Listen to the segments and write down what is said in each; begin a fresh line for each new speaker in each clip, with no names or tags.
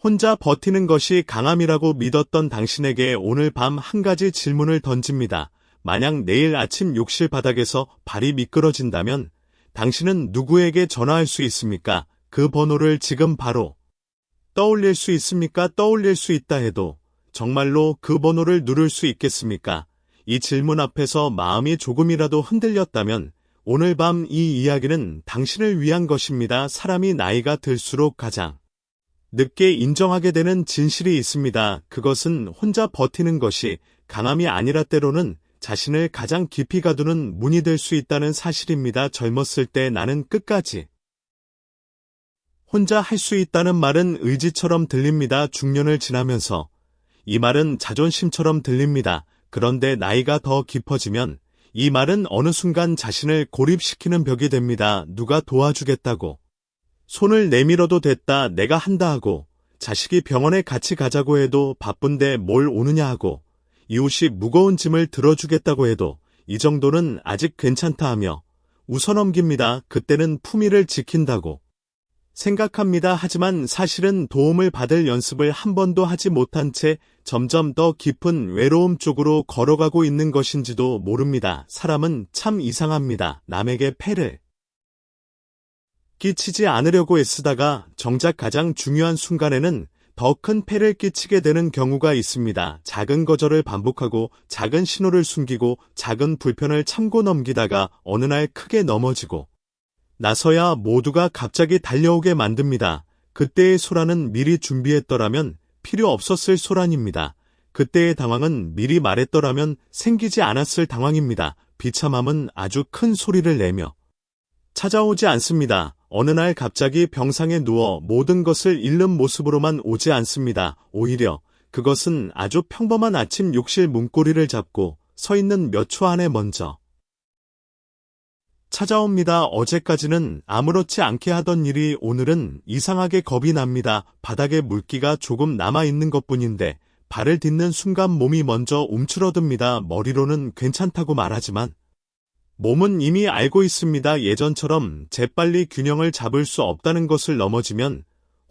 혼자 버티는 것이 강함이라고 믿었던 당신에게 오늘 밤 한 가지 질문을 던집니다. 만약 내일 아침 욕실 바닥에서 발이 미끄러진다면 당신은 누구에게 전화할 수 있습니까? 그 번호를 지금 바로 떠올릴 수 있습니까? 떠올릴 수 있다 해도 정말로 그 번호를 누를 수 있겠습니까? 이 질문 앞에서 마음이 조금이라도 흔들렸다면 오늘 밤 이 이야기는 당신을 위한 것입니다. 사람이 나이가 들수록 가장 늦게 인정하게 되는 진실이 있습니다. 그것은 혼자 버티는 것이 강함이 아니라 때로는 자신을 가장 깊이 가두는 문이 될 수 있다는 사실입니다. 젊었을 때 나는 끝까지 혼자 할 수 있다는 말은 의지처럼 들립니다. 중년을 지나면서 이 말은 자존심처럼 들립니다. 그런데 나이가 더 깊어지면 이 말은 어느 순간 자신을 고립시키는 벽이 됩니다. 누가 도와주겠다고 손을 내밀어도 됐다, 내가 한다 하고, 자식이 병원에 같이 가자고 해도 바쁜데 뭘 오느냐 하고, 이웃이 무거운 짐을 들어주겠다고 해도 이 정도는 아직 괜찮다 하며 웃어넘깁니다. 그때는 품위를 지킨다고 생각합니다. 하지만 사실은 도움을 받을 연습을 한 번도 하지 못한 채 점점 더 깊은 외로움 쪽으로 걸어가고 있는 것인지도 모릅니다. 사람은 참 이상합니다. 남에게 폐를 끼치지 않으려고 애쓰다가 정작 가장 중요한 순간에는 더 큰 폐를 끼치게 되는 경우가 있습니다. 작은 거절을 반복하고 작은 신호를 숨기고 작은 불편을 참고 넘기다가 어느 날 크게 넘어지고 나서야 모두가 갑자기 달려오게 만듭니다. 그때의 소란은 미리 준비했더라면 필요 없었을 소란입니다. 그때의 당황은 미리 말했더라면 생기지 않았을 당황입니다. 비참함은 아주 큰 소리를 내며 찾아오지 않습니다. 어느 날 갑자기 병상에 누워 모든 것을 잃는 모습으로만 오지 않습니다. 오히려 그것은 아주 평범한 아침 욕실 문고리를 잡고 서 있는 몇 초 안에 먼저 찾아옵니다. 어제까지는 아무렇지 않게 하던 일이 오늘은 이상하게 겁이 납니다. 바닥에 물기가 조금 남아있는 것뿐인데 발을 딛는 순간 몸이 먼저 움츠러듭니다. 머리로는 괜찮다고 말하지만 몸은 이미 알고 있습니다. 예전처럼 재빨리 균형을 잡을 수 없다는 것을 넘어지면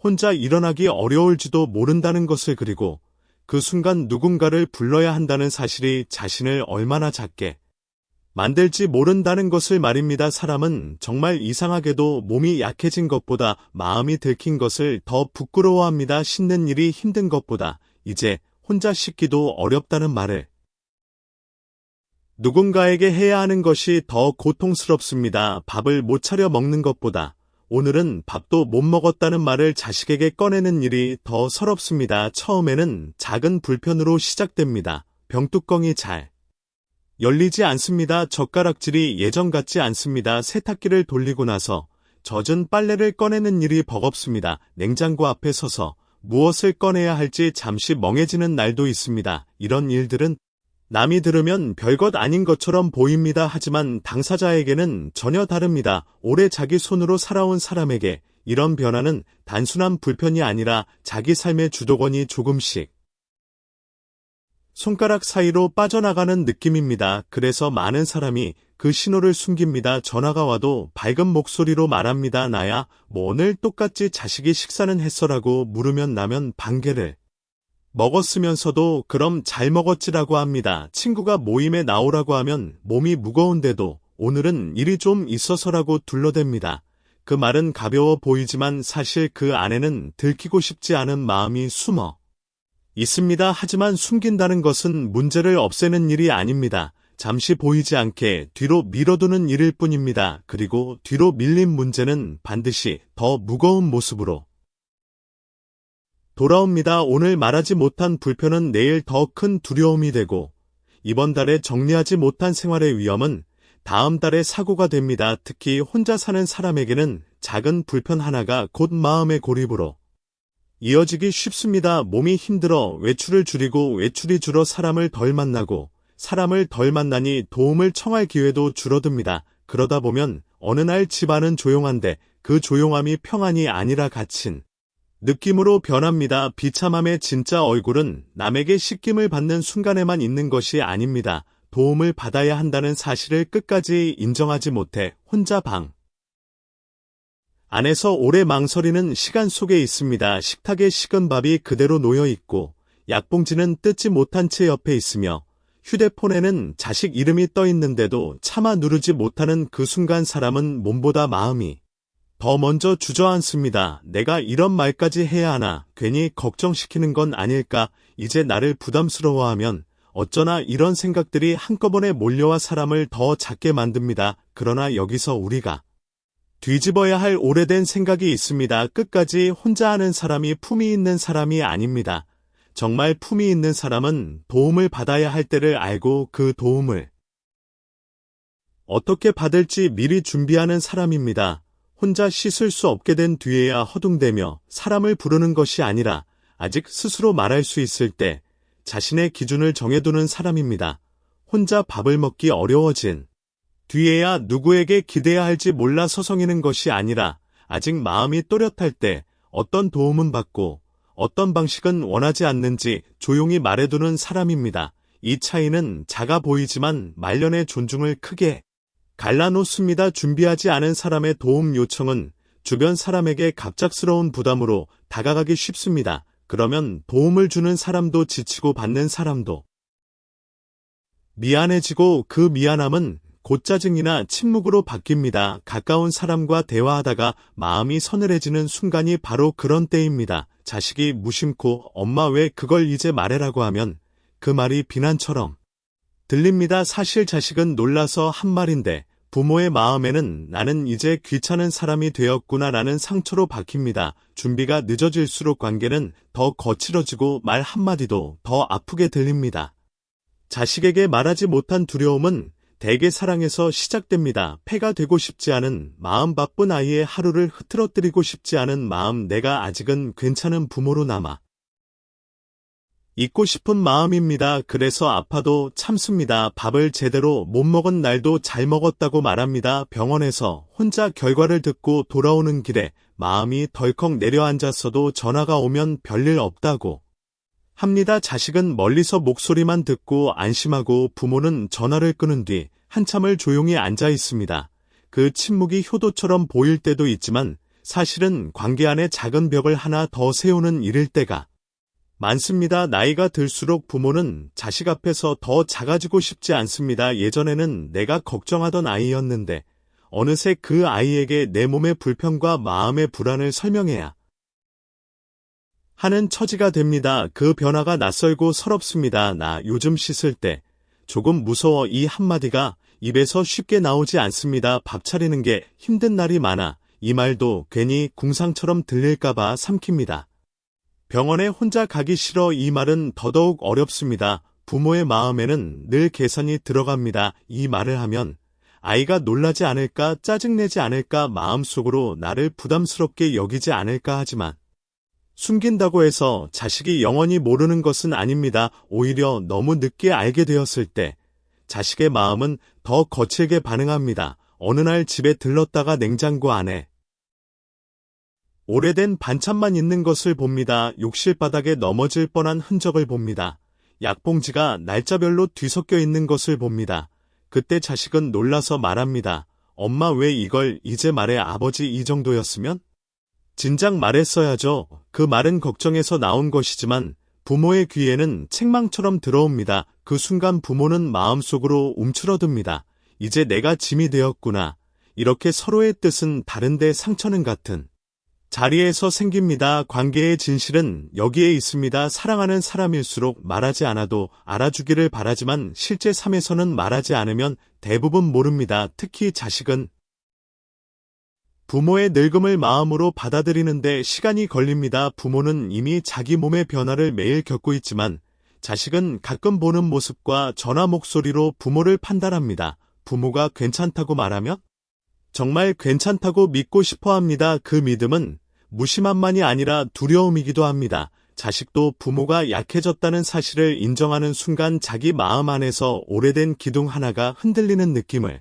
혼자 일어나기 어려울지도 모른다는 것을, 그리고 그 순간 누군가를 불러야 한다는 사실이 자신을 얼마나 작게 만들지 모른다는 것을 말입니다. 사람은 정말 이상하게도 몸이 약해진 것보다 마음이 들킨 것을 더 부끄러워합니다. 씻는 일이 힘든 것보다 이제 혼자 씻기도 어렵다는 말을 누군가에게 해야 하는 것이 더 고통스럽습니다. 밥을 못 차려 먹는 것보다 오늘은 밥도 못 먹었다는 말을 자식에게 꺼내는 일이 더 서럽습니다. 처음에는 작은 불편으로 시작됩니다. 병뚜껑이 잘 열리지 않습니다. 젓가락질이 예전 같지 않습니다. 세탁기를 돌리고 나서 젖은 빨래를 꺼내는 일이 버겁습니다. 냉장고 앞에 서서 무엇을 꺼내야 할지 잠시 멍해지는 날도 있습니다. 이런 일들은 남이 들으면 별것 아닌 것처럼 보입니다. 하지만 당사자에게는 전혀 다릅니다. 오래 자기 손으로 살아온 사람에게 이런 변화는 단순한 불편이 아니라 자기 삶의 주도권이 조금씩 손가락 사이로 빠져나가는 느낌입니다. 그래서 많은 사람이 그 신호를 숨깁니다. 전화가 와도 밝은 목소리로 말합니다. 나야, 오늘 똑같이 자식이 식사는 했어라고 물으면 라면 반 개를 먹었으면서도 그럼 잘 먹었지라고 합니다. 친구가 모임에 나오라고 하면 몸이 무거운데도 오늘은 일이 좀 있어서라고 둘러댑니다. 그 말은 가벼워 보이지만 사실 그 안에는 들키고 싶지 않은 마음이 숨어 있습니다. 하지만 숨긴다는 것은 문제를 없애는 일이 아닙니다. 잠시 보이지 않게 뒤로 밀어두는 일일 뿐입니다. 그리고 뒤로 밀린 문제는 반드시 더 무거운 모습으로 돌아옵니다. 오늘 말하지 못한 불편은 내일 더 큰 두려움이 되고 이번 달에 정리하지 못한 생활의 위험은 다음 달에 사고가 됩니다. 특히 혼자 사는 사람에게는 작은 불편 하나가 곧 마음의 고립으로 이어지기 쉽습니다. 몸이 힘들어 외출을 줄이고 외출이 줄어 사람을 덜 만나고 사람을 덜 만나니 도움을 청할 기회도 줄어듭니다. 그러다 보면 어느 날 집안은 조용한데 그 조용함이 평안이 아니라 갇힌 느낌으로 변합니다. 비참함의 진짜 얼굴은 남에게 씻김을 받는 순간에만 있는 것이 아닙니다. 도움을 받아야 한다는 사실을 끝까지 인정하지 못해 혼자 방 안에서 오래 망설이는 시간 속에 있습니다. 식탁에 식은 밥이 그대로 놓여 있고 약봉지는 뜯지 못한 채 옆에 있으며 휴대폰에는 자식 이름이 떠 있는데도 차마 누르지 못하는 그 순간 사람은 몸보다 마음이 더 먼저 주저앉습니다. 내가 이런 말까지 해야 하나, 괜히 걱정시키는 건 아닐까, 이제 나를 부담스러워하면 어쩌나 이런 생각들이 한꺼번에 몰려와 사람을 더 작게 만듭니다. 그러나 여기서 우리가 뒤집어야 할 오래된 생각이 있습니다. 끝까지 혼자 하는 사람이 품이 있는 사람이 아닙니다. 정말 품이 있는 사람은 도움을 받아야 할 때를 알고 그 도움을 어떻게 받을지 미리 준비하는 사람입니다. 혼자 씻을 수 없게 된 뒤에야 허둥대며 사람을 부르는 것이 아니라 아직 스스로 말할 수 있을 때 자신의 기준을 정해두는 사람입니다. 혼자 밥을 먹기 어려워진 뒤에야 누구에게 기대야 할지 몰라 서성이는 것이 아니라 아직 마음이 또렷할 때 어떤 도움은 받고 어떤 방식은 원하지 않는지 조용히 말해두는 사람입니다. 이 차이는 작아 보이지만 말년의 존중을 크게 갈라놓습니다. 준비하지 않은 사람의 도움 요청은 주변 사람에게 갑작스러운 부담으로 다가가기 쉽습니다. 그러면 도움을 주는 사람도 지치고 받는 사람도 미안해지고 그 미안함은 곧 짜증이나 침묵으로 바뀝니다. 가까운 사람과 대화하다가 마음이 서늘해지는 순간이 바로 그런 때입니다. 자식이 무심코 엄마 왜 그걸 이제 말해라고 하면 그 말이 비난처럼 들립니다. 사실 자식은 놀라서 한 말인데 부모의 마음에는 나는 이제 귀찮은 사람이 되었구나라는 상처로 박힙니다. 준비가 늦어질수록 관계는 더 거칠어지고 말 한마디도 더 아프게 들립니다. 자식에게 말하지 못한 두려움은 대개 사랑에서 시작됩니다. 폐가 되고 싶지 않은 마음, 바쁜 아이의 하루를 흐트러뜨리고 싶지 않은 마음, 내가 아직은 괜찮은 부모로 남아 있고 싶은 마음입니다. 그래서 아파도 참습니다. 밥을 제대로 못 먹은 날도 잘 먹었다고 말합니다. 병원에서 혼자 결과를 듣고 돌아오는 길에 마음이 덜컥 내려앉았어도 전화가 오면 별일 없다고 합니다. 자식은 멀리서 목소리만 듣고 안심하고 부모는 전화를 끊은 뒤 한참을 조용히 앉아 있습니다. 그 침묵이 효도처럼 보일 때도 있지만 사실은 관계 안에 작은 벽을 하나 더 세우는 일일 때가 많습니다. 나이가 들수록 부모는 자식 앞에서 더 작아지고 싶지 않습니다. 예전에는 내가 걱정하던 아이였는데 어느새 그 아이에게 내 몸의 불편과 마음의 불안을 설명해야 하는 처지가 됩니다. 그 변화가 낯설고 서럽습니다. 나 요즘 씻을 때 조금 무서워, 이 한마디가 입에서 쉽게 나오지 않습니다. 밥 차리는 게 힘든 날이 많아 이 말도 괜히 궁상처럼 들릴까봐 삼킵니다. 병원에 혼자 가기 싫어, 이 말은 더더욱 어렵습니다. 부모의 마음에는 늘 계산이 들어갑니다. 이 말을 하면 아이가 놀라지 않을까, 짜증내지 않을까, 마음속으로 나를 부담스럽게 여기지 않을까 하지만 숨긴다고 해서 자식이 영원히 모르는 것은 아닙니다. 오히려 너무 늦게 알게 되었을 때 자식의 마음은 더 거칠게 반응합니다. 어느 날 집에 들렀다가 냉장고 안에 오래된 반찬만 있는 것을 봅니다. 욕실 바닥에 넘어질 뻔한 흔적을 봅니다. 약봉지가 날짜별로 뒤섞여 있는 것을 봅니다. 그때 자식은 놀라서 말합니다. 엄마 왜 이걸 이제 말해, 아버지 이 정도였으면? 진작 말했어야죠. 그 말은 걱정에서 나온 것이지만 부모의 귀에는 책망처럼 들어옵니다. 그 순간 부모는 마음속으로 움츠러듭니다. 이제 내가 짐이 되었구나. 이렇게 서로의 뜻은 다른데 상처는 같은 자리에서 생깁니다. 관계의 진실은 여기에 있습니다. 사랑하는 사람일수록 말하지 않아도 알아주기를 바라지만 실제 삶에서는 말하지 않으면 대부분 모릅니다. 특히 자식은 부모의 늙음을 마음으로 받아들이는데 시간이 걸립니다. 부모는 이미 자기 몸의 변화를 매일 겪고 있지만 자식은 가끔 보는 모습과 전화 목소리로 부모를 판단합니다. 부모가 괜찮다고 말하면 정말 괜찮다고 믿고 싶어 합니다. 그 믿음은 무심함만이 아니라 두려움이기도 합니다. 자식도 부모가 약해졌다는 사실을 인정하는 순간 자기 마음 안에서 오래된 기둥 하나가 흔들리는 느낌을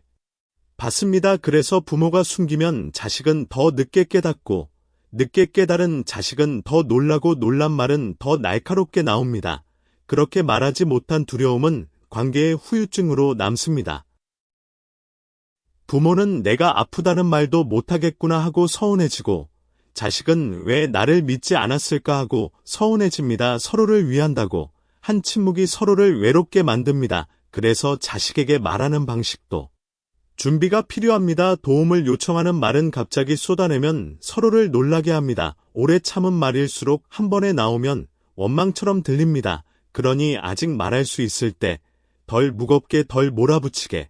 받습니다. 그래서 부모가 숨기면 자식은 더 늦게 깨닫고 늦게 깨달은 자식은 더 놀라고 놀란 말은 더 날카롭게 나옵니다. 그렇게 말하지 못한 두려움은 관계의 후유증으로 남습니다. 부모는 내가 아프다는 말도 못하겠구나 하고 서운해지고, 자식은 왜 나를 믿지 않았을까 하고 서운해집니다. 서로를 위한다고 한 침묵이 서로를 외롭게 만듭니다. 그래서 자식에게 말하는 방식도 준비가 필요합니다. 도움을 요청하는 말은 갑자기 쏟아내면 서로를 놀라게 합니다. 오래 참은 말일수록 한 번에 나오면 원망처럼 들립니다. 그러니 아직 말할 수 있을 때 덜 무겁게 덜 몰아붙이게.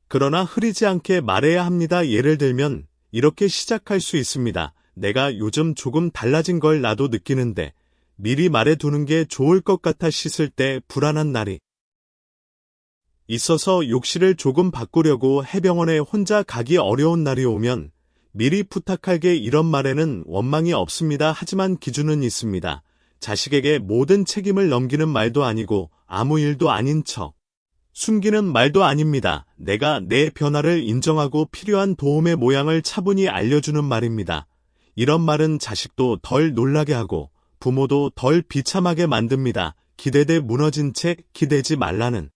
그러나 흐리지 않게 말해야 합니다. 예를 들면 이렇게 시작할 수 있습니다. 내가 요즘 조금 달라진 걸 나도 느끼는데 미리 말해두는 게 좋을 것 같아. 씻을 때 불안한 날이 있어서 욕실을 조금 바꾸려고 해병원에 혼자 가기 어려운 날이 오면 미리 부탁할게. 이런 말에는 원망이 없습니다. 하지만 기준은 있습니다. 자식에게 모든 책임을 넘기는 말도 아니고 아무 일도 아닌 척 숨기는 말도 아닙니다. 내가 내 변화를 인정하고 필요한 도움의 모양을 차분히 알려주는 말입니다. 이런 말은 자식도 덜 놀라게 하고 부모도 덜 비참하게 만듭니다. 기대돼 무너진 채 기대지 말라는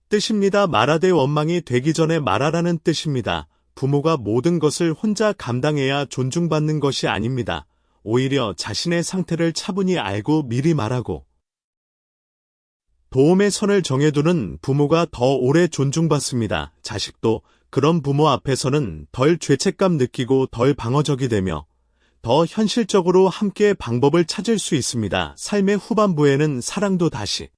뜻입니다. 말하되 원망이 되기 전에 말하라는 뜻입니다. 부모가 모든 것을 혼자 감당해야 존중받는 것이 아닙니다. 오히려 자신의 상태를 차분히 알고 미리 말하고 도움의 선을 정해두는 부모가 더 오래 존중받습니다. 자식도 그런 부모 앞에서는 덜 죄책감 느끼고 덜 방어적이 되며 더 현실적으로 함께 방법을 찾을 수 있습니다. 삶의 후반부에는 사랑도 다시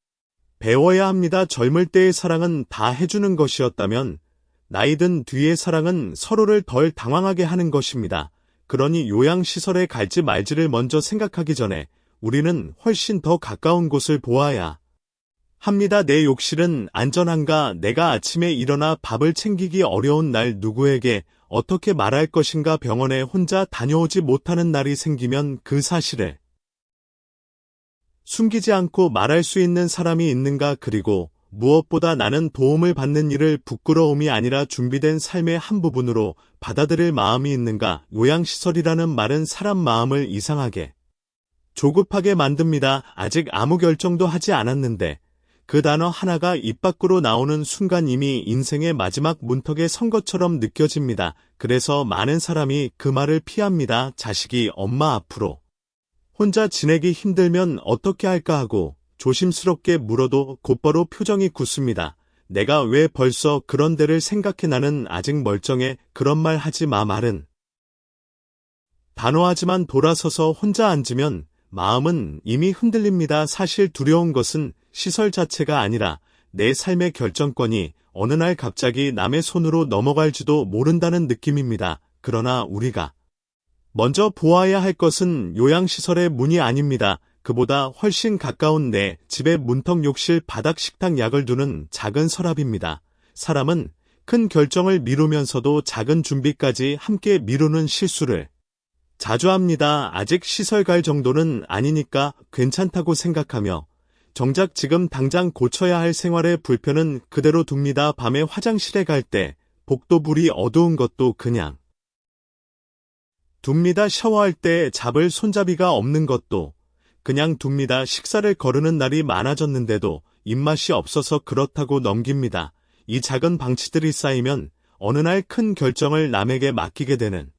배워야 합니다. 젊을 때의 사랑은 다 해주는 것이었다면 나이 든 뒤의 사랑은 서로를 덜 당황하게 하는 것입니다. 그러니 요양시설에 갈지 말지를 먼저 생각하기 전에 우리는 훨씬 더 가까운 곳을 보아야 합니다. 내 욕실은 안전한가? 내가 아침에 일어나 밥을 챙기기 어려운 날 누구에게 어떻게 말할 것인가? 병원에 혼자 다녀오지 못하는 날이 생기면 그 사실을 숨기지 않고 말할 수 있는 사람이 있는가? 그리고 무엇보다 나는 도움을 받는 일을 부끄러움이 아니라 준비된 삶의 한 부분으로 받아들일 마음이 있는가? 요양시설이라는 말은 사람 마음을 이상하게 조급하게 만듭니다. 아직 아무 결정도 하지 않았는데 그 단어 하나가 입 밖으로 나오는 순간 이미 인생의 마지막 문턱에 선 것처럼 느껴집니다. 그래서 많은 사람이 그 말을 피합니다. 자식이 엄마 앞으로 혼자 지내기 힘들면 어떻게 할까 하고 조심스럽게 물어도 곧바로 표정이 굳습니다. 내가 왜 벌써 그런 데를 생각해? 나는 아직 멀쩡해. 그런 말 하지 마. 말은 단호하지만 돌아서서 혼자 앉으면 마음은 이미 흔들립니다. 사실 두려운 것은 시설 자체가 아니라 내 삶의 결정권이 어느 날 갑자기 남의 손으로 넘어갈지도 모른다는 느낌입니다. 그러나 우리가 먼저 보아야 할 것은 요양시설의 문이 아닙니다. 그보다 훨씬 가까운 내 집의 문턱, 욕실, 바닥, 식탁, 약을 두는 작은 서랍입니다. 사람은 큰 결정을 미루면서도 작은 준비까지 함께 미루는 실수를 자주 합니다. 아직 시설 갈 정도는 아니니까 괜찮다고 생각하며 정작 지금 당장 고쳐야 할 생활의 불편은 그대로 둡니다. 밤에 화장실에 갈 때 복도불이 어두운 것도 그냥 둡니다. 샤워할 때 잡을 손잡이가 없는 것도 그냥 둡니다. 식사를 거르는 날이 많아졌는데도 입맛이 없어서 그렇다고 넘깁니다. 이 작은 방치들이 쌓이면 어느 날 큰 결정을 남에게 맡기게 되는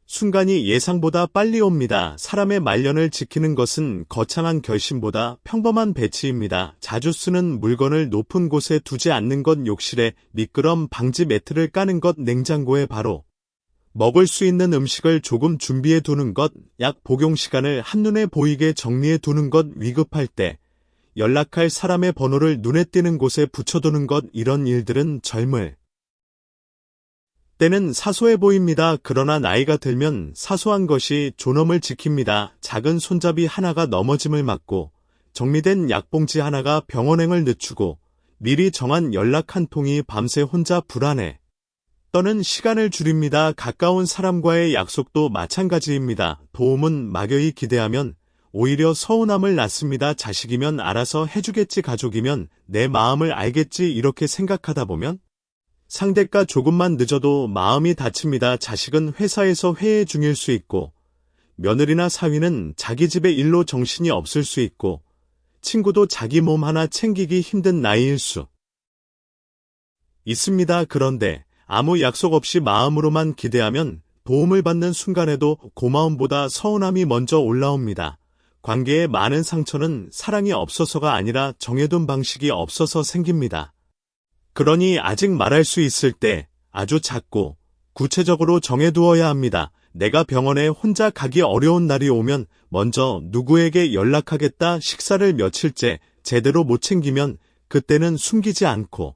순간이 예상보다 빨리 옵니다. 사람의 말년을 지키는 것은 거창한 결심보다 평범한 배치입니다. 자주 쓰는 물건을 높은 곳에 두지 않는 것, 욕실에 미끄럼 방지 매트를 까는 것, 냉장고에 바로 먹을 수 있는 음식을 조금 준비해 두는 것, 약 복용 시간을 한눈에 보이게 정리해 두는 것, 위급할 때 연락할 사람의 번호를 눈에 띄는 곳에 붙여두는 것, 이런 일들은 젊을 때는 사소해 보입니다. 그러나 나이가 들면 사소한 것이 존엄을 지킵니다. 작은 손잡이 하나가 넘어짐을 막고 정리된 약봉지 하나가 병원행을 늦추고 미리 정한 연락 한 통이 밤새 혼자 불안해 떠는 시간을 줄입니다. 가까운 사람과의 약속도 마찬가지입니다. 도움은 막연히 기대하면 오히려 서운함을 낳습니다. 자식이면 알아서 해주겠지, 가족이면 내 마음을 알겠지, 이렇게 생각하다 보면 상대가 조금만 늦어도 마음이 다칩니다. 자식은 회사에서 회의 중일 수 있고 며느리나 사위는 자기 집의 일로 정신이 없을 수 있고 친구도 자기 몸 하나 챙기기 힘든 나이일 수 있습니다. 그런데 아무 약속 없이 마음으로만 기대하면 도움을 받는 순간에도 고마움보다 서운함이 먼저 올라옵니다. 관계에 많은 상처는 사랑이 없어서가 아니라 정해둔 방식이 없어서 생깁니다. 그러니 아직 말할 수 있을 때 아주 작고 구체적으로 정해두어야 합니다. 내가 병원에 혼자 가기 어려운 날이 오면 먼저 누구에게 연락하겠다. 식사를 며칠째 제대로 못 챙기면 그때는 숨기지 않고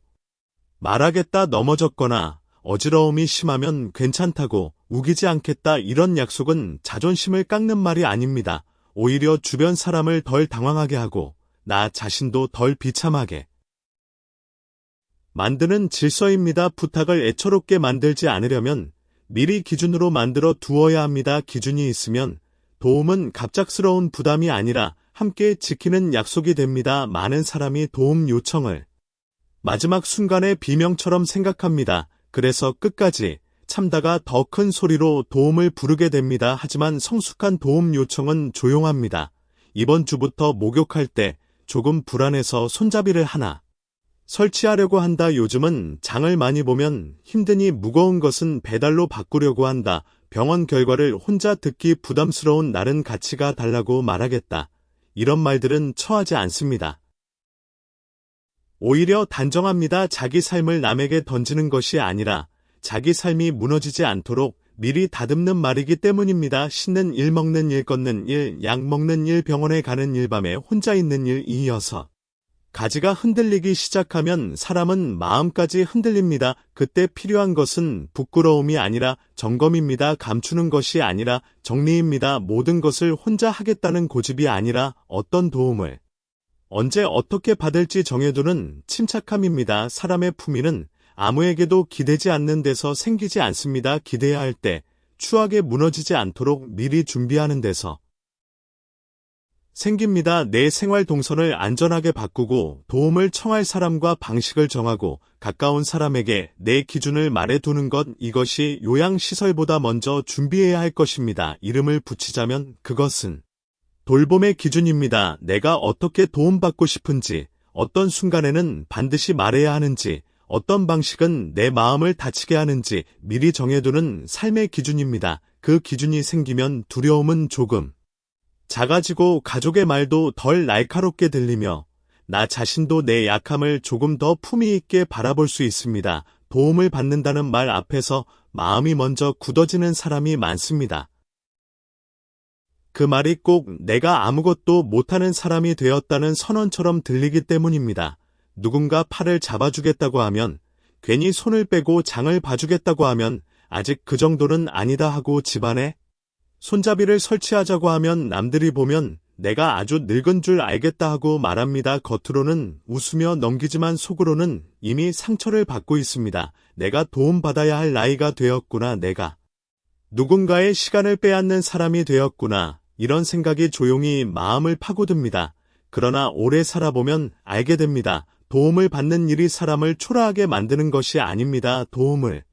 말하겠다. 넘어졌거나 어지러움이 심하면 괜찮다고 우기지 않겠다. 이런 약속은 자존심을 깎는 말이 아닙니다. 오히려 주변 사람을 덜 당황하게 하고 나 자신도 덜 비참하게 만드는 질서입니다. 부탁을 애처롭게 만들지 않으려면 미리 기준으로 만들어 두어야 합니다. 기준이 있으면 도움은 갑작스러운 부담이 아니라 함께 지키는 약속이 됩니다. 많은 사람이 도움 요청을 마지막 순간의 비명처럼 생각합니다. 그래서 끝까지 참다가 더 큰 소리로 도움을 부르게 됩니다. 하지만 성숙한 도움 요청은 조용합니다. 이번 주부터 목욕할 때 조금 불안해서 손잡이를 하나 설치하려고 한다. 요즘은 장을 많이 보면 힘드니 무거운 것은 배달로 바꾸려고 한다. 병원 결과를 혼자 듣기 부담스러운 날은 가치가 달라고 말하겠다. 이런 말들은 처하지 않습니다. 오히려 단정합니다. 자기 삶을 남에게 던지는 것이 아니라 자기 삶이 무너지지 않도록 미리 다듬는 말이기 때문입니다. 씻는 일, 먹는 일, 걷는 일, 약 먹는 일, 병원에 가는 일, 밤에 혼자 있는 일, 이어서 가지가 흔들리기 시작하면 사람은 마음까지 흔들립니다. 그때 필요한 것은 부끄러움이 아니라 점검입니다. 감추는 것이 아니라 정리입니다. 모든 것을 혼자 하겠다는 고집이 아니라 어떤 도움을 언제 어떻게 받을지 정해두는 침착함입니다. 사람의 품위는 아무에게도 기대지 않는 데서 생기지 않습니다. 기대야 할 때 추하게 무너지지 않도록 미리 준비하는 데서 생깁니다. 내 생활 동선을 안전하게 바꾸고 도움을 청할 사람과 방식을 정하고 가까운 사람에게 내 기준을 말해두는 것, 이것이 요양시설보다 먼저 준비해야 할 것입니다. 이름을 붙이자면 그것은 돌봄의 기준입니다. 내가 어떻게 도움받고 싶은지, 어떤 순간에는 반드시 말해야 하는지, 어떤 방식은 내 마음을 다치게 하는지 미리 정해두는 삶의 기준입니다. 그 기준이 생기면 두려움은 조금 작아지고 가족의 말도 덜 날카롭게 들리며 나 자신도 내 약함을 조금 더 품위 있게 바라볼 수 있습니다. 도움을 받는다는 말 앞에서 마음이 먼저 굳어지는 사람이 많습니다. 그 말이 꼭 내가 아무것도 못하는 사람이 되었다는 선언처럼 들리기 때문입니다. 누군가 팔을 잡아주겠다고 하면, 괜히 손을 빼고 장을 봐주겠다고 하면 아직 그 정도는 아니다 하고 집안에 손잡이를 설치하자고 하면 남들이 보면 내가 아주 늙은 줄 알겠다 하고 말합니다. 겉으로는 웃으며 넘기지만 속으로는 이미 상처를 받고 있습니다. 내가 도움받아야 할 나이가 되었구나. 내가 누군가의 시간을 빼앗는 사람이 되었구나. 이런 생각이 조용히 마음을 파고듭니다. 그러나 오래 살아보면 알게 됩니다. 도움을 받는 일이 사람을 초라하게 만드는 것이 아닙니다. 도움을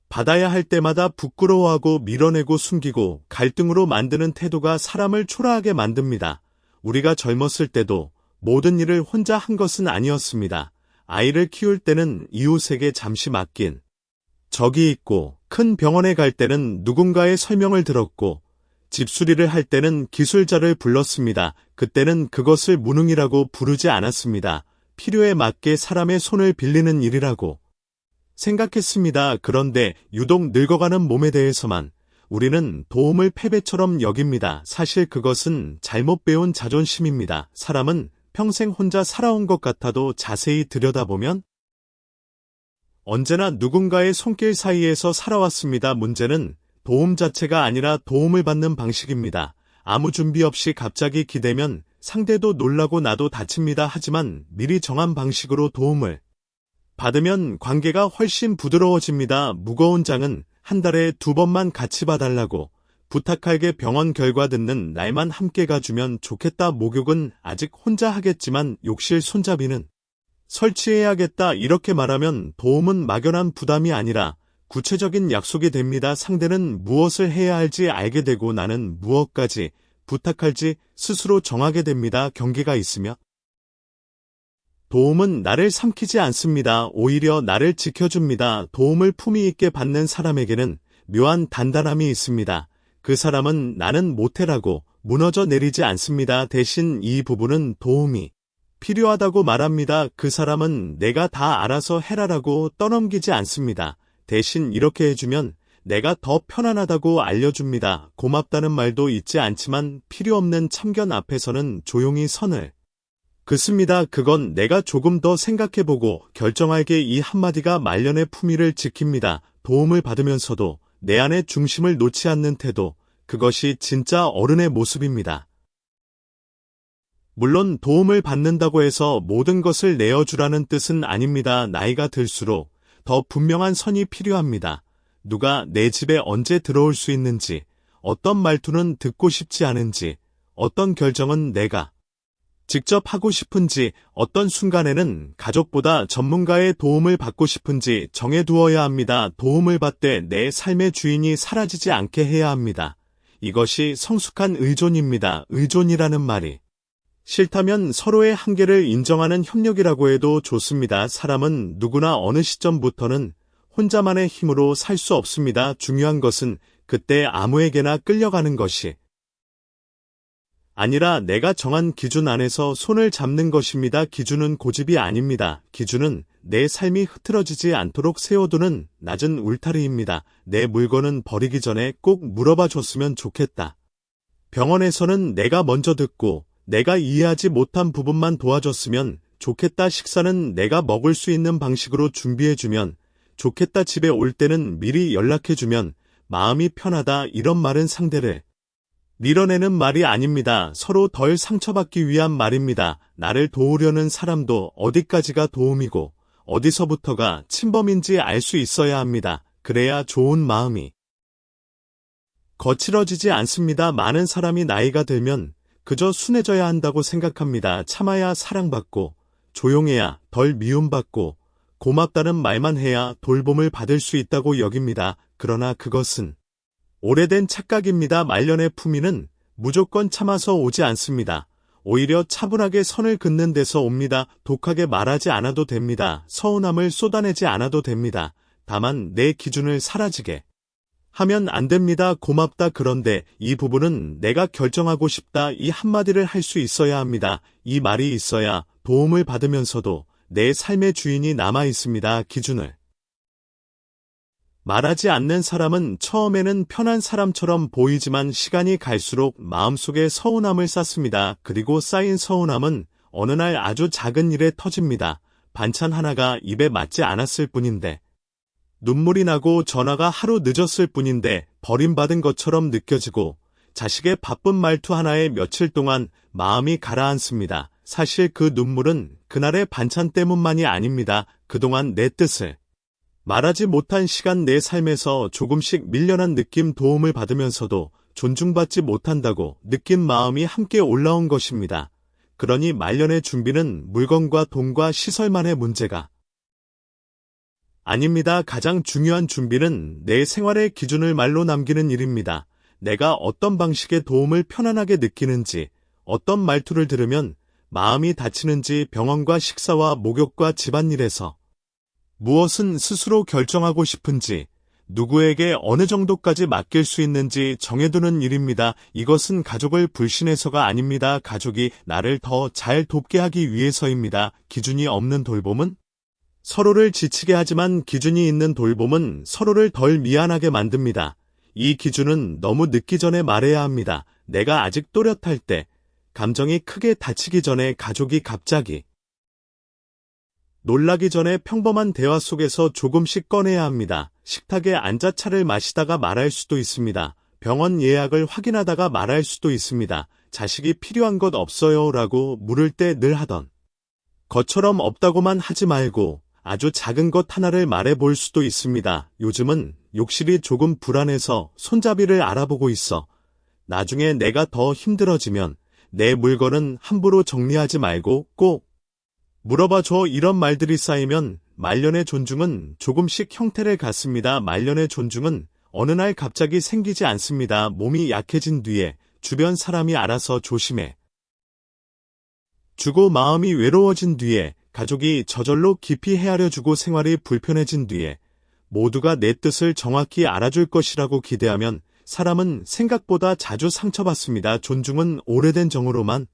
받아야 할 때마다 부끄러워하고 밀어내고 숨기고 갈등으로 만드는 태도가 사람을 초라하게 만듭니다. 우리가 젊었을 때도 모든 일을 혼자 한 것은 아니었습니다. 아이를 키울 때는 이웃에게 잠시 맡긴 적이 있고, 큰 병원에 갈 때는 누군가의 설명을 들었고, 집수리를 할 때는 기술자를 불렀습니다. 그때는 그것을 무능이라고 부르지 않았습니다. 필요에 맞게 사람의 손을 빌리는 일이라고 생각했습니다. 그런데 유독 늙어가는 몸에 대해서만 우리는 도움을 패배처럼 여깁니다. 사실 그것은 잘못 배운 자존심입니다. 사람은 평생 혼자 살아온 것 같아도 자세히 들여다보면 언제나 누군가의 손길 사이에서 살아왔습니다. 문제는 도움 자체가 아니라 도움을 받는 방식입니다. 아무 준비 없이 갑자기 기대면 상대도 놀라고 나도 다칩니다. 하지만 미리 정한 방식으로 도움을 받으면 관계가 훨씬 부드러워집니다. 무거운 장은 한 달에 2번만 같이 봐달라고 부탁할게. 병원 결과 듣는 날만 함께 가주면 좋겠다. 목욕은 아직 혼자 하겠지만 욕실 손잡이는 설치해야겠다. 이렇게 말하면 도움은 막연한 부담이 아니라 구체적인 약속이 됩니다. 상대는 무엇을 해야 할지 알게 되고 나는 무엇까지 부탁할지 스스로 정하게 됩니다. 경계가 있으며 도움은 나를 삼키지 않습니다. 오히려 나를 지켜줍니다. 도움을 품위 있게 받는 사람에게는 묘한 단단함이 있습니다. 그 사람은 나는 못해라고 무너져 내리지 않습니다. 대신 이 부분은 도움이 필요하다고 말합니다. 그 사람은 내가 다 알아서 해라라고 떠넘기지 않습니다. 대신 이렇게 해주면 내가 더 편안하다고 알려줍니다. 고맙다는 말도 있지 않지만 필요 없는 참견 앞에서는 조용히 선을 긋습니다. 그건 내가 조금 더 생각해보고 결정할게. 이 한마디가 말년의 품위를 지킵니다. 도움을 받으면서도 내 안의 중심을 놓지 않는 태도, 그것이 진짜 어른의 모습입니다. 물론 도움을 받는다고 해서 모든 것을 내어주라는 뜻은 아닙니다. 나이가 들수록 더 분명한 선이 필요합니다. 누가 내 집에 언제 들어올 수 있는지, 어떤 말투는 듣고 싶지 않은지, 어떤 결정은 내가 직접 하고 싶은지, 어떤 순간에는 가족보다 전문가의 도움을 받고 싶은지 정해두어야 합니다. 도움을 받되 내 삶의 주인이 사라지지 않게 해야 합니다. 이것이 성숙한 의존입니다. 의존이라는 말이 싫다면 서로의 한계를 인정하는 협력이라고 해도 좋습니다. 사람은 누구나 어느 시점부터는 혼자만의 힘으로 살 수 없습니다. 중요한 것은 그때 아무에게나 끌려가는 것이 아니라 내가 정한 기준 안에서 손을 잡는 것입니다. 기준은 고집이 아닙니다. 기준은 내 삶이 흐트러지지 않도록 세워두는 낮은 울타리입니다. 내 물건은 버리기 전에 꼭 물어봐 줬으면 좋겠다. 병원에서는 내가 먼저 듣고 내가 이해하지 못한 부분만 도와줬으면 좋겠다. 식사는 내가 먹을 수 있는 방식으로 준비해주면 좋겠다. 집에 올 때는 미리 연락해주면 마음이 편하다. 이런 말은 상대를 밀어내는 말이 아닙니다. 서로 덜 상처받기 위한 말입니다. 나를 도우려는 사람도 어디까지가 도움이고 어디서부터가 침범인지 알 수 있어야 합니다. 그래야 좋은 마음이 거칠어지지 않습니다. 많은 사람이 나이가 들면 그저 순해져야 한다고 생각합니다. 참아야 사랑받고 조용해야 덜 미움받고 고맙다는 말만 해야 돌봄을 받을 수 있다고 여깁니다. 그러나 그것은 오래된 착각입니다. 말년의 품위는 무조건 참아서 오지 않습니다. 오히려 차분하게 선을 긋는 데서 옵니다. 독하게 말하지 않아도 됩니다. 서운함을 쏟아내지 않아도 됩니다. 다만 내 기준을 사라지게 하면 안 됩니다. 고맙다. 그런데 이 부분은 내가 결정하고 싶다. 이 한마디를 할 수 있어야 합니다. 이 말이 있어야 도움을 받으면서도 내 삶의 주인이 남아 있습니다. 기준을 말하지 않는 사람은 처음에는 편한 사람처럼 보이지만 시간이 갈수록 마음속에 서운함을 쌓습니다. 그리고 쌓인 서운함은 어느 날 아주 작은 일에 터집니다. 반찬 하나가 입에 맞지 않았을 뿐인데, 눈물이 나고 전화가 하루 늦었을 뿐인데 버림받은 것처럼 느껴지고, 자식의 바쁜 말투 하나에 며칠 동안 마음이 가라앉습니다. 사실 그 눈물은 그날의 반찬 때문만이 아닙니다. 그동안 내 뜻을 말하지 못한 시간, 내 삶에서 조금씩 밀려난 느낌, 도움을 받으면서도 존중받지 못한다고 느낀 마음이 함께 올라온 것입니다. 그러니 말년의 준비는 물건과 돈과 시설만의 문제가 아닙니다. 가장 중요한 준비는 내 생활의 기준을 말로 남기는 일입니다. 내가 어떤 방식의 도움을 편안하게 느끼는지, 어떤 말투를 들으면 마음이 다치는지, 병원과 식사와 목욕과 집안일에서 무엇은 스스로 결정하고 싶은지, 누구에게 어느 정도까지 맡길 수 있는지 정해두는 일입니다. 이것은 가족을 불신해서가 아닙니다. 가족이 나를 더 잘 돕게 하기 위해서입니다. 기준이 없는 돌봄은 서로를 지치게 하지만 기준이 있는 돌봄은 서로를 덜 미안하게 만듭니다. 이 기준은 너무 늦기 전에 말해야 합니다. 내가 아직 또렷할 때, 감정이 크게 다치기 전에, 가족이 갑자기 놀라기 전에 평범한 대화 속에서 조금씩 꺼내야 합니다. 식탁에 앉아 차를 마시다가 말할 수도 있습니다. 병원 예약을 확인하다가 말할 수도 있습니다. 자식이 필요한 것 없어요? 라고 물을 때 늘 하던 것처럼 없다고만 하지 말고 아주 작은 것 하나를 말해볼 수도 있습니다. 요즘은 욕실이 조금 불안해서 손잡이를 알아보고 있어. 나중에 내가 더 힘들어지면 내 물건은 함부로 정리하지 말고 꼭 물어봐줘. 이런 말들이 쌓이면 말년의 존중은 조금씩 형태를 갖습니다. 말년의 존중은 어느 날 갑자기 생기지 않습니다. 몸이 약해진 뒤에 주변 사람이 알아서 조심해 주고 마음이 외로워진 뒤에 가족이 저절로 깊이 헤아려주고 생활이 불편해진 뒤에 모두가 내 뜻을 정확히 알아줄 것이라고 기대하면 사람은 생각보다 자주 상처받습니다. 존중은 오래된 정으로만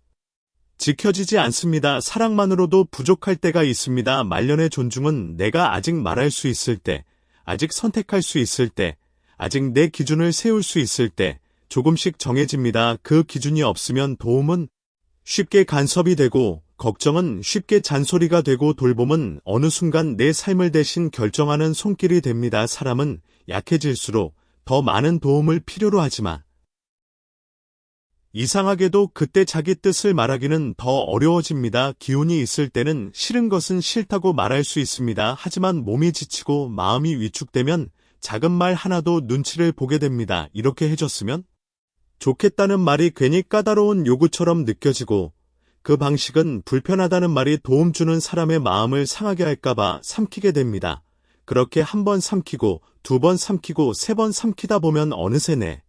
지켜지지 않습니다. 사랑만으로도 부족할 때가 있습니다. 말년의 존중은 내가 아직 말할 수 있을 때, 아직 선택할 수 있을 때, 아직 내 기준을 세울 수 있을 때 조금씩 정해집니다. 그 기준이 없으면 도움은 쉽게 간섭이 되고, 걱정은 쉽게 잔소리가 되고, 돌봄은 어느 순간 내 삶을 대신 결정하는 손길이 됩니다. 사람은 약해질수록 더 많은 도움을 필요로 하지만 이상하게도 그때 자기 뜻을 말하기는 더 어려워집니다. 기운이 있을 때는 싫은 것은 싫다고 말할 수 있습니다. 하지만 몸이 지치고 마음이 위축되면 작은 말 하나도 눈치를 보게 됩니다. 이렇게 해줬으면 좋겠다는 말이 괜히 까다로운 요구처럼 느껴지고, 그 방식은 불편하다는 말이 도움 주는 사람의 마음을 상하게 할까봐 삼키게 됩니다. 그렇게 한 번 삼키고, 두 번 삼키고, 세 번 삼키다 보면 어느새 내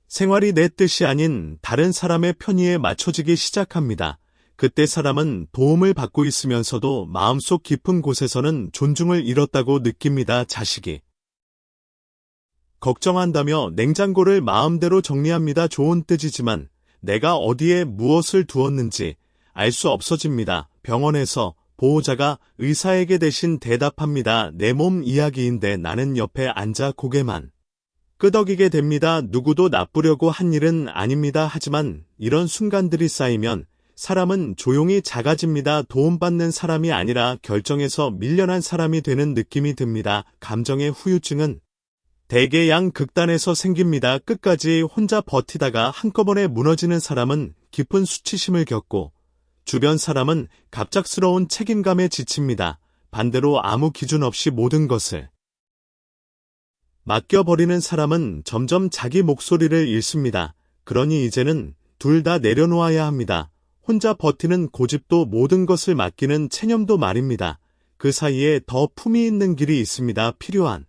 생활이 내 뜻이 아닌 다른 사람의 편의에 맞춰지기 시작합니다. 그때 사람은 도움을 받고 있으면서도 마음속 깊은 곳에서는 존중을 잃었다고 느낍니다. 자식이 걱정한다며 냉장고를 마음대로 정리합니다. 좋은 뜻이지만 내가 어디에 무엇을 두었는지 알 수 없어집니다. 병원에서 보호자가 의사에게 대신 대답합니다. 내 몸 이야기인데 나는 옆에 앉아 고개만 끄덕이게 됩니다. 누구도 나쁘려고 한 일은 아닙니다. 하지만 이런 순간들이 쌓이면 사람은 조용히 작아집니다. 도움받는 사람이 아니라 결정에서 밀려난 사람이 되는 느낌이 듭니다. 감정의 후유증은 대개 양극단에서 생깁니다. 끝까지 혼자 버티다가 한꺼번에 무너지는 사람은 깊은 수치심을 겪고, 주변 사람은 갑작스러운 책임감에 지칩니다. 반대로 아무 기준 없이 모든 것을 맡겨버리는 사람은 점점 자기 목소리를 잃습니다. 그러니 이제는 둘 다 내려놓아야 합니다. 혼자 버티는 고집도 모든 것을 맡기는 체념도 말입니다. 그 사이에 더 품위 있는 길이 있습니다. 필요한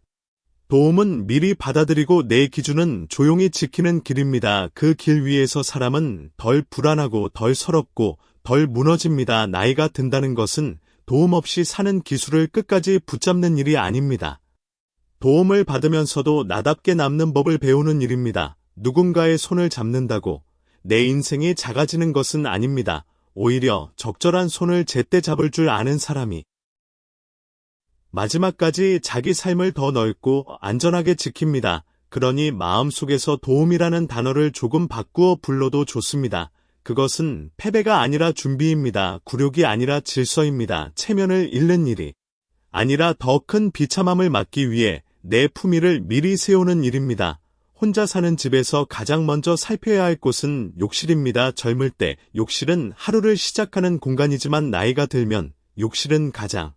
도움은 미리 받아들이고 내 기준은 조용히 지키는 길입니다. 그 길 위에서 사람은 덜 불안하고 덜 서럽고 덜 무너집니다. 나이가 든다는 것은 도움 없이 사는 기술을 끝까지 붙잡는 일이 아닙니다. 도움을 받으면서도 나답게 남는 법을 배우는 일입니다. 누군가의 손을 잡는다고 내 인생이 작아지는 것은 아닙니다. 오히려 적절한 손을 제때 잡을 줄 아는 사람이 마지막까지 자기 삶을 더 넓고 안전하게 지킵니다. 그러니 마음속에서 도움이라는 단어를 조금 바꾸어 불러도 좋습니다. 그것은 패배가 아니라 준비입니다. 굴욕이 아니라 질서입니다. 체면을 잃는 일이 아니라 더 큰 비참함을 막기 위해 내 품위를 미리 세우는 일입니다. 혼자 사는 집에서 가장 먼저 살펴야 할 곳은 욕실입니다. 젊을 때 욕실은 하루를 시작하는 공간이지만 나이가 들면 욕실은 가장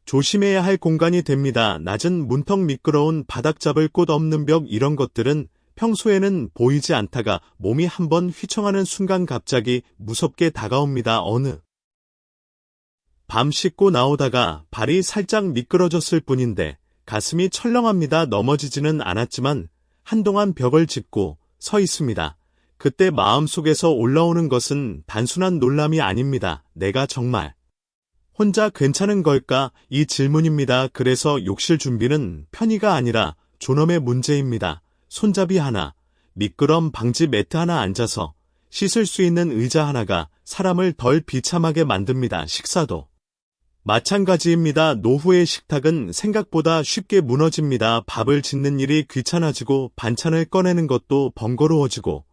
조심해야 할 공간이 됩니다. 낮은 문턱, 미끄러운 바닥, 잡을 곳 없는 벽, 이런 것들은 평소에는 보이지 않다가 몸이 한번 휘청하는 순간 갑자기 무섭게 다가옵니다. 어느 밤 씻고 나오다가 발이 살짝 미끄러졌을 뿐인데 가슴이 철렁합니다. 넘어지지는 않았지만 한동안 벽을 짚고 서 있습니다. 그때 마음속에서 올라오는 것은 단순한 놀람이 아닙니다. 내가 정말 혼자 괜찮은 걸까? 이 질문입니다. 그래서 욕실 준비는 편의가 아니라 존엄의 문제입니다. 손잡이 하나, 미끄럼 방지 매트 하나, 앉아서 씻을 수 있는 의자 하나가 사람을 덜 비참하게 만듭니다. 식사도 마찬가지입니다. 노후의 식탁은 생각보다 쉽게 무너집니다. 밥을 짓는 일이 귀찮아지고 반찬을 꺼내는 것도 번거로워지고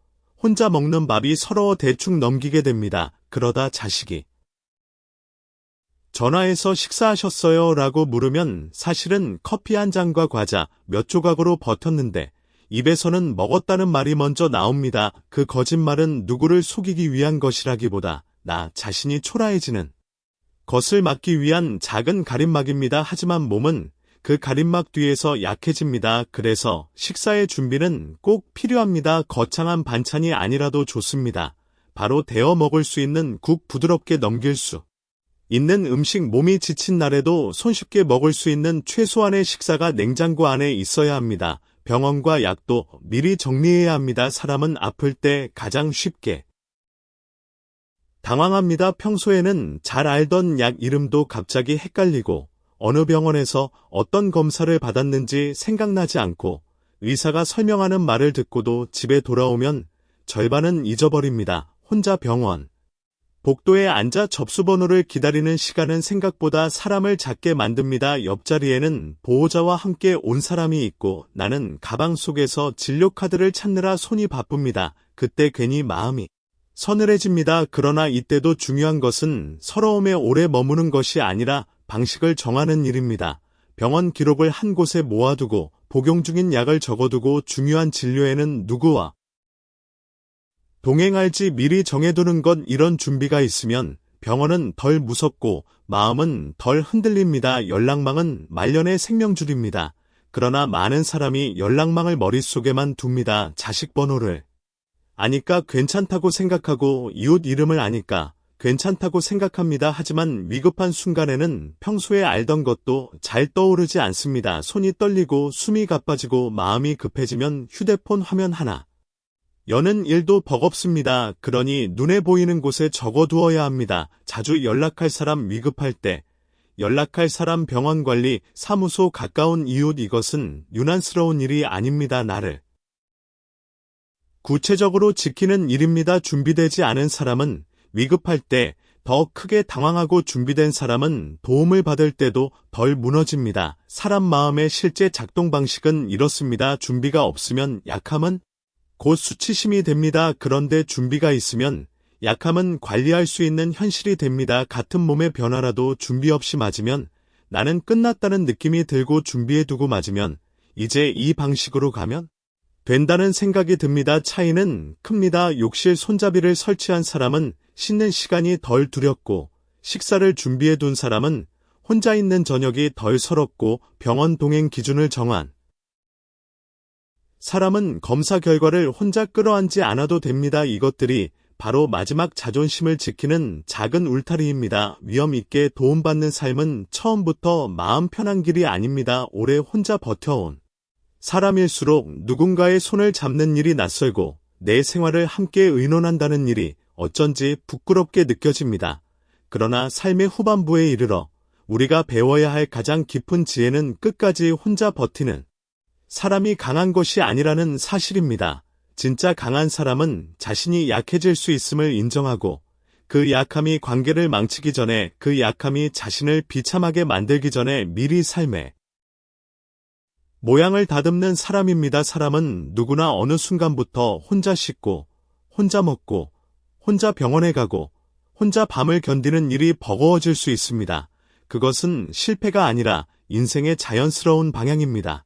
혼자 먹는 밥이 서러워 대충 넘기게 됩니다. 그러다 자식이 전화해서 식사하셨어요? 라고 물으면 사실은 커피 한 잔과 과자 몇 조각으로 버텼는데 입에서는 먹었다는 말이 먼저 나옵니다. 그 거짓말은 누구를 속이기 위한 것이라기보다 나 자신이 초라해지는 것을 막기 위한 작은 가림막입니다. 하지만 몸은 그 가림막 뒤에서 약해집니다. 그래서 식사의 준비는 꼭 필요합니다. 거창한 반찬이 아니라도 좋습니다. 바로 데워 먹을 수 있는 국, 부드럽게 넘길 수 있는 음식, 몸이 지친 날에도 손쉽게 먹을 수 있는 최소한의 식사가 냉장고 안에 있어야 합니다. 병원과 약도 미리 정리해야 합니다. 사람은 아플 때 가장 쉽게 당황합니다. 평소에는 잘 알던 약 이름도 갑자기 헷갈리고 어느 병원에서 어떤 검사를 받았는지 생각나지 않고 의사가 설명하는 말을 듣고도 집에 돌아오면 절반은 잊어버립니다. 혼자 병원 복도에 앉아 접수번호를 기다리는 시간은 생각보다 사람을 작게 만듭니다. 옆자리에는 보호자와 함께 온 사람이 있고 나는 가방 속에서 진료카드를 찾느라 손이 바쁩니다. 그때 괜히 마음이 서늘해집니다. 그러나 이때도 중요한 것은 서러움에 오래 머무는 것이 아니라 방식을 정하는 일입니다. 병원 기록을 한 곳에 모아두고 복용 중인 약을 적어두고 중요한 진료에는 누구와 동행할지 미리 정해두는 것 이런 준비가 있으면 병원은 덜 무섭고 마음은 덜 흔들립니다. 연락망은 말년의 생명줄입니다. 그러나 많은 사람이 연락망을 머릿속에만 둡니다. 자식 번호를 아니까 괜찮다고 생각하고 이웃 이름을 아니까 괜찮다고 생각합니다. 하지만 위급한 순간에는 평소에 알던 것도 잘 떠오르지 않습니다. 손이 떨리고 숨이 가빠지고 마음이 급해지면 휴대폰 화면 하나 여는 일도 버겁습니다. 그러니 눈에 보이는 곳에 적어두어야 합니다. 자주 연락할 사람 위급할 때, 연락할 사람 병원 관리, 사무소 가까운 이웃 이것은 유난스러운 일이 아닙니다. 나를 구체적으로 지키는 일입니다. 준비되지 않은 사람은 위급할 때 더 크게 당황하고 준비된 사람은 도움을 받을 때도 덜 무너집니다. 사람 마음의 실제 작동 방식은 이렇습니다. 준비가 없으면 약함은 곧 수치심이 됩니다. 그런데 준비가 있으면 약함은 관리할 수 있는 현실이 됩니다. 같은 몸의 변화라도 준비 없이 맞으면 나는 끝났다는 느낌이 들고 준비해두고 맞으면 이제 이 방식으로 가면 된다는 생각이 듭니다. 차이는 큽니다. 욕실 손잡이를 설치한 사람은 씻는 시간이 덜 두렵고 식사를 준비해둔 사람은 혼자 있는 저녁이 덜 서럽고 병원 동행 기준을 정한 사람은 검사 결과를 혼자 끌어안지 않아도 됩니다. 이것들이 바로 마지막 자존심을 지키는 작은 울타리입니다. 위험 있게 도움받는 삶은 처음부터 마음 편한 길이 아닙니다. 오래 혼자 버텨온 사람일수록 누군가의 손을 잡는 일이 낯설고 내 생활을 함께 의논한다는 일이 어쩐지 부끄럽게 느껴집니다. 그러나 삶의 후반부에 이르러 우리가 배워야 할 가장 깊은 지혜는 끝까지 혼자 버티는 사람이 강한 것이 아니라는 사실입니다. 진짜 강한 사람은 자신이 약해질 수 있음을 인정하고 그 약함이 관계를 망치기 전에 그 약함이 자신을 비참하게 만들기 전에 미리 삶의 모양을 다듬는 사람입니다. 사람은 누구나 어느 순간부터 혼자 씻고 혼자 먹고 혼자 병원에 가고 혼자 밤을 견디는 일이 버거워질 수 있습니다. 그것은 실패가 아니라 인생의 자연스러운 방향입니다.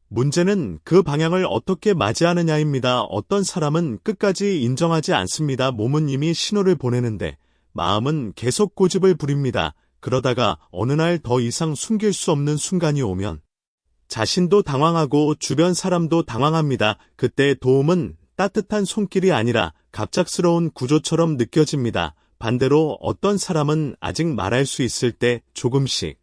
문제는 그 방향을 어떻게 맞이하느냐입니다. 어떤 사람은 끝까지 인정하지 않습니다. 몸은 이미 신호를 보내는데 마음은 계속 고집을 부립니다. 그러다가 어느 날 더 이상 숨길 수 없는 순간이 오면 자신도 당황하고 주변 사람도 당황합니다. 그때 도움은 따뜻한 손길이 아니라 갑작스러운 구조처럼 느껴집니다. 반대로 어떤 사람은 아직 말할 수 있을 때 조금씩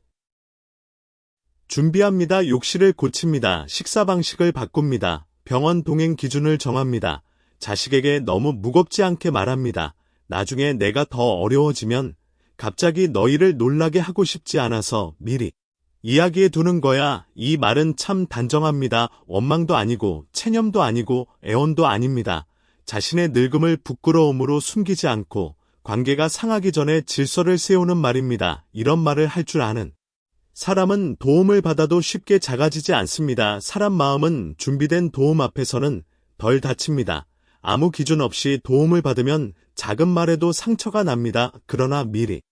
준비합니다. 욕실을 고칩니다. 식사 방식을 바꿉니다. 병원 동행 기준을 정합니다. 자식에게 너무 무겁지 않게 말합니다. 나중에 내가 더 어려워지면 갑자기 너희를 놀라게 하고 싶지 않아서 미리 이야기해 두는 거야. 이 말은 참 단정합니다. 원망도 아니고 체념도 아니고 애원도 아닙니다. 자신의 늙음을 부끄러움으로 숨기지 않고 관계가 상하기 전에 질서를 세우는 말입니다. 이런 말을 할 줄 아는 사람은 도움을 받아도 쉽게 작아지지 않습니다. 사람 마음은 준비된 도움 앞에서는 덜 다칩니다. 아무 기준 없이 도움을 받으면 작은 말에도 상처가 납니다. 그러나 미리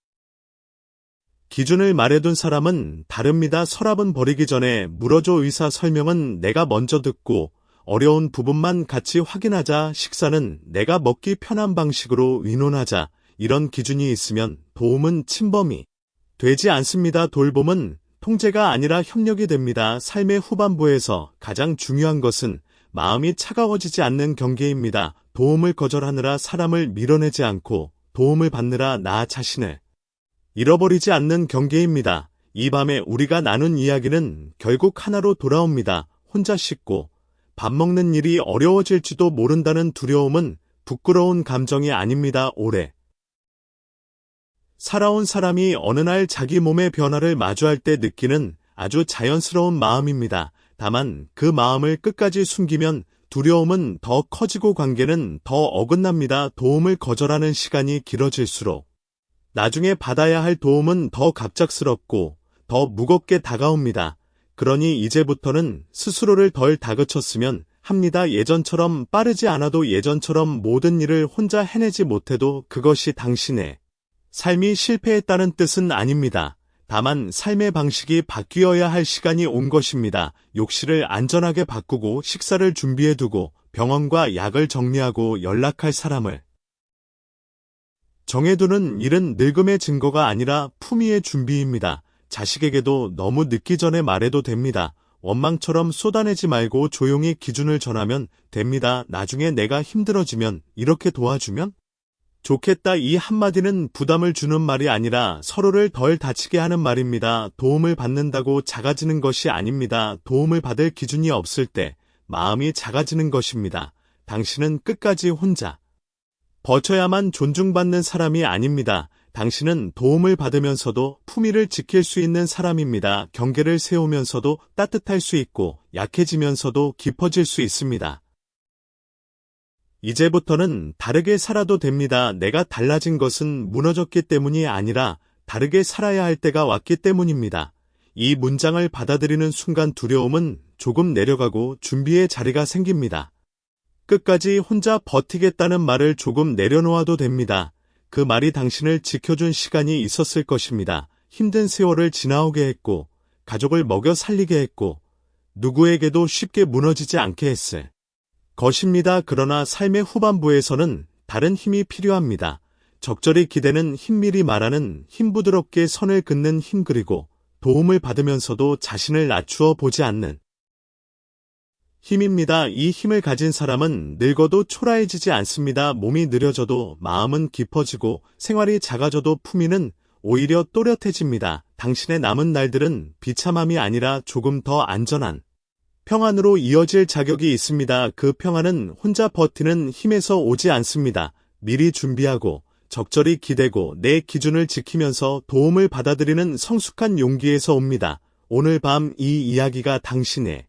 기준을 말해둔 사람은 다릅니다. 서랍은 버리기 전에 물어줘. 의사 설명은 내가 먼저 듣고 어려운 부분만 같이 확인하자. 식사는 내가 먹기 편한 방식으로 의논하자. 이런 기준이 있으면 도움은 침범이 되지 않습니다. 돌봄은 통제가 아니라 협력이 됩니다. 삶의 후반부에서 가장 중요한 것은 마음이 차가워지지 않는 경계입니다. 도움을 거절하느라 사람을 밀어내지 않고 도움을 받느라 나 자신을 잃어버리지 않는 경계입니다. 이 밤에 우리가 나눈 이야기는 결국 하나로 돌아옵니다. 혼자 씻고 밥 먹는 일이 어려워질지도 모른다는 두려움은 부끄러운 감정이 아닙니다. 오래 살아온 사람이 어느 날 자기 몸의 변화를 마주할 때 느끼는 아주 자연스러운 마음입니다. 다만 그 마음을 끝까지 숨기면 두려움은 더 커지고 관계는 더 어긋납니다. 도움을 거절하는 시간이 길어질수록 나중에 받아야 할 도움은 더 갑작스럽고 더 무겁게 다가옵니다. 그러니 이제부터는 스스로를 덜 다그쳤으면 합니다. 예전처럼 빠르지 않아도 예전처럼 모든 일을 혼자 해내지 못해도 그것이 당신의 삶이 실패했다는 뜻은 아닙니다. 다만 삶의 방식이 바뀌어야 할 시간이 온 것입니다. 욕실을 안전하게 바꾸고 식사를 준비해두고 병원과 약을 정리하고 연락할 사람을 정해두는 일은 늙음의 증거가 아니라 품위의 준비입니다. 자식에게도 너무 늦기 전에 말해도 됩니다. 원망처럼 쏟아내지 말고 조용히 기준을 전하면 됩니다. 나중에 내가 힘들어지면 이렇게 도와주면 좋겠다. 이 한마디는 부담을 주는 말이 아니라 서로를 덜 다치게 하는 말입니다. 도움을 받는다고 작아지는 것이 아닙니다. 도움을 받을 기준이 없을 때 마음이 작아지는 것입니다. 당신은 끝까지 혼자 버텨야만 존중받는 사람이 아닙니다. 당신은 도움을 받으면서도 품위를 지킬 수 있는 사람입니다. 경계를 세우면서도 따뜻할 수 있고 약해지면서도 깊어질 수 있습니다. 이제부터는 다르게 살아도 됩니다. 내가 달라진 것은 무너졌기 때문이 아니라 다르게 살아야 할 때가 왔기 때문입니다. 이 문장을 받아들이는 순간 두려움은 조금 내려가고 준비의 자리가 생깁니다. 끝까지 혼자 버티겠다는 말을 조금 내려놓아도 됩니다. 그 말이 당신을 지켜준 시간이 있었을 것입니다. 힘든 세월을 지나오게 했고, 가족을 먹여 살리게 했고, 누구에게도 쉽게 무너지지 않게 했을 것입니다. 그러나 삶의 후반부에서는 다른 힘이 필요합니다. 적절히 기대는 힘, 미리 말하는 힘, 부드럽게 선을 긋는 힘, 그리고 도움을 받으면서도 자신을 낮추어 보지 않는 힘입니다. 이 힘을 가진 사람은 늙어도 초라해지지 않습니다. 몸이 느려져도 마음은 깊어지고 생활이 작아져도 품위는 오히려 또렷해집니다. 당신의 남은 날들은 비참함이 아니라 조금 더 안전한 평안으로 이어질 자격이 있습니다. 그 평안은 혼자 버티는 힘에서 오지 않습니다. 미리 준비하고 적절히 기대고 내 기준을 지키면서 도움을 받아들이는 성숙한 용기에서 옵니다. 오늘 밤 이 이야기가 당신의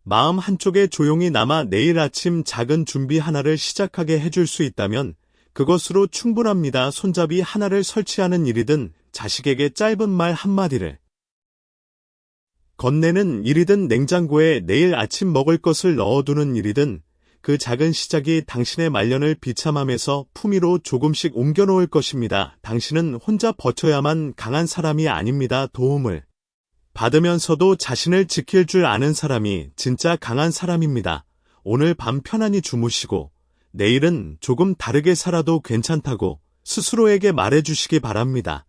마음 한쪽에 조용히 남아 내일 아침 작은 준비 하나를 시작하게 해줄 수 있다면 그것으로 충분합니다. 손잡이 하나를 설치하는 일이든 자식에게 짧은 말 한마디를 건네는 일이든 냉장고에 내일 아침 먹을 것을 넣어두는 일이든 그 작은 시작이 당신의 말년을 비참함에서 품위로 조금씩 옮겨놓을 것입니다. 당신은 혼자 버텨야만 강한 사람이 아닙니다. 도움을 받으면서도 자신을 지킬 줄 아는 사람이 진짜 강한 사람입니다. 오늘 밤 편안히 주무시고 내일은 조금 다르게 살아도 괜찮다고 스스로에게 말해주시기 바랍니다.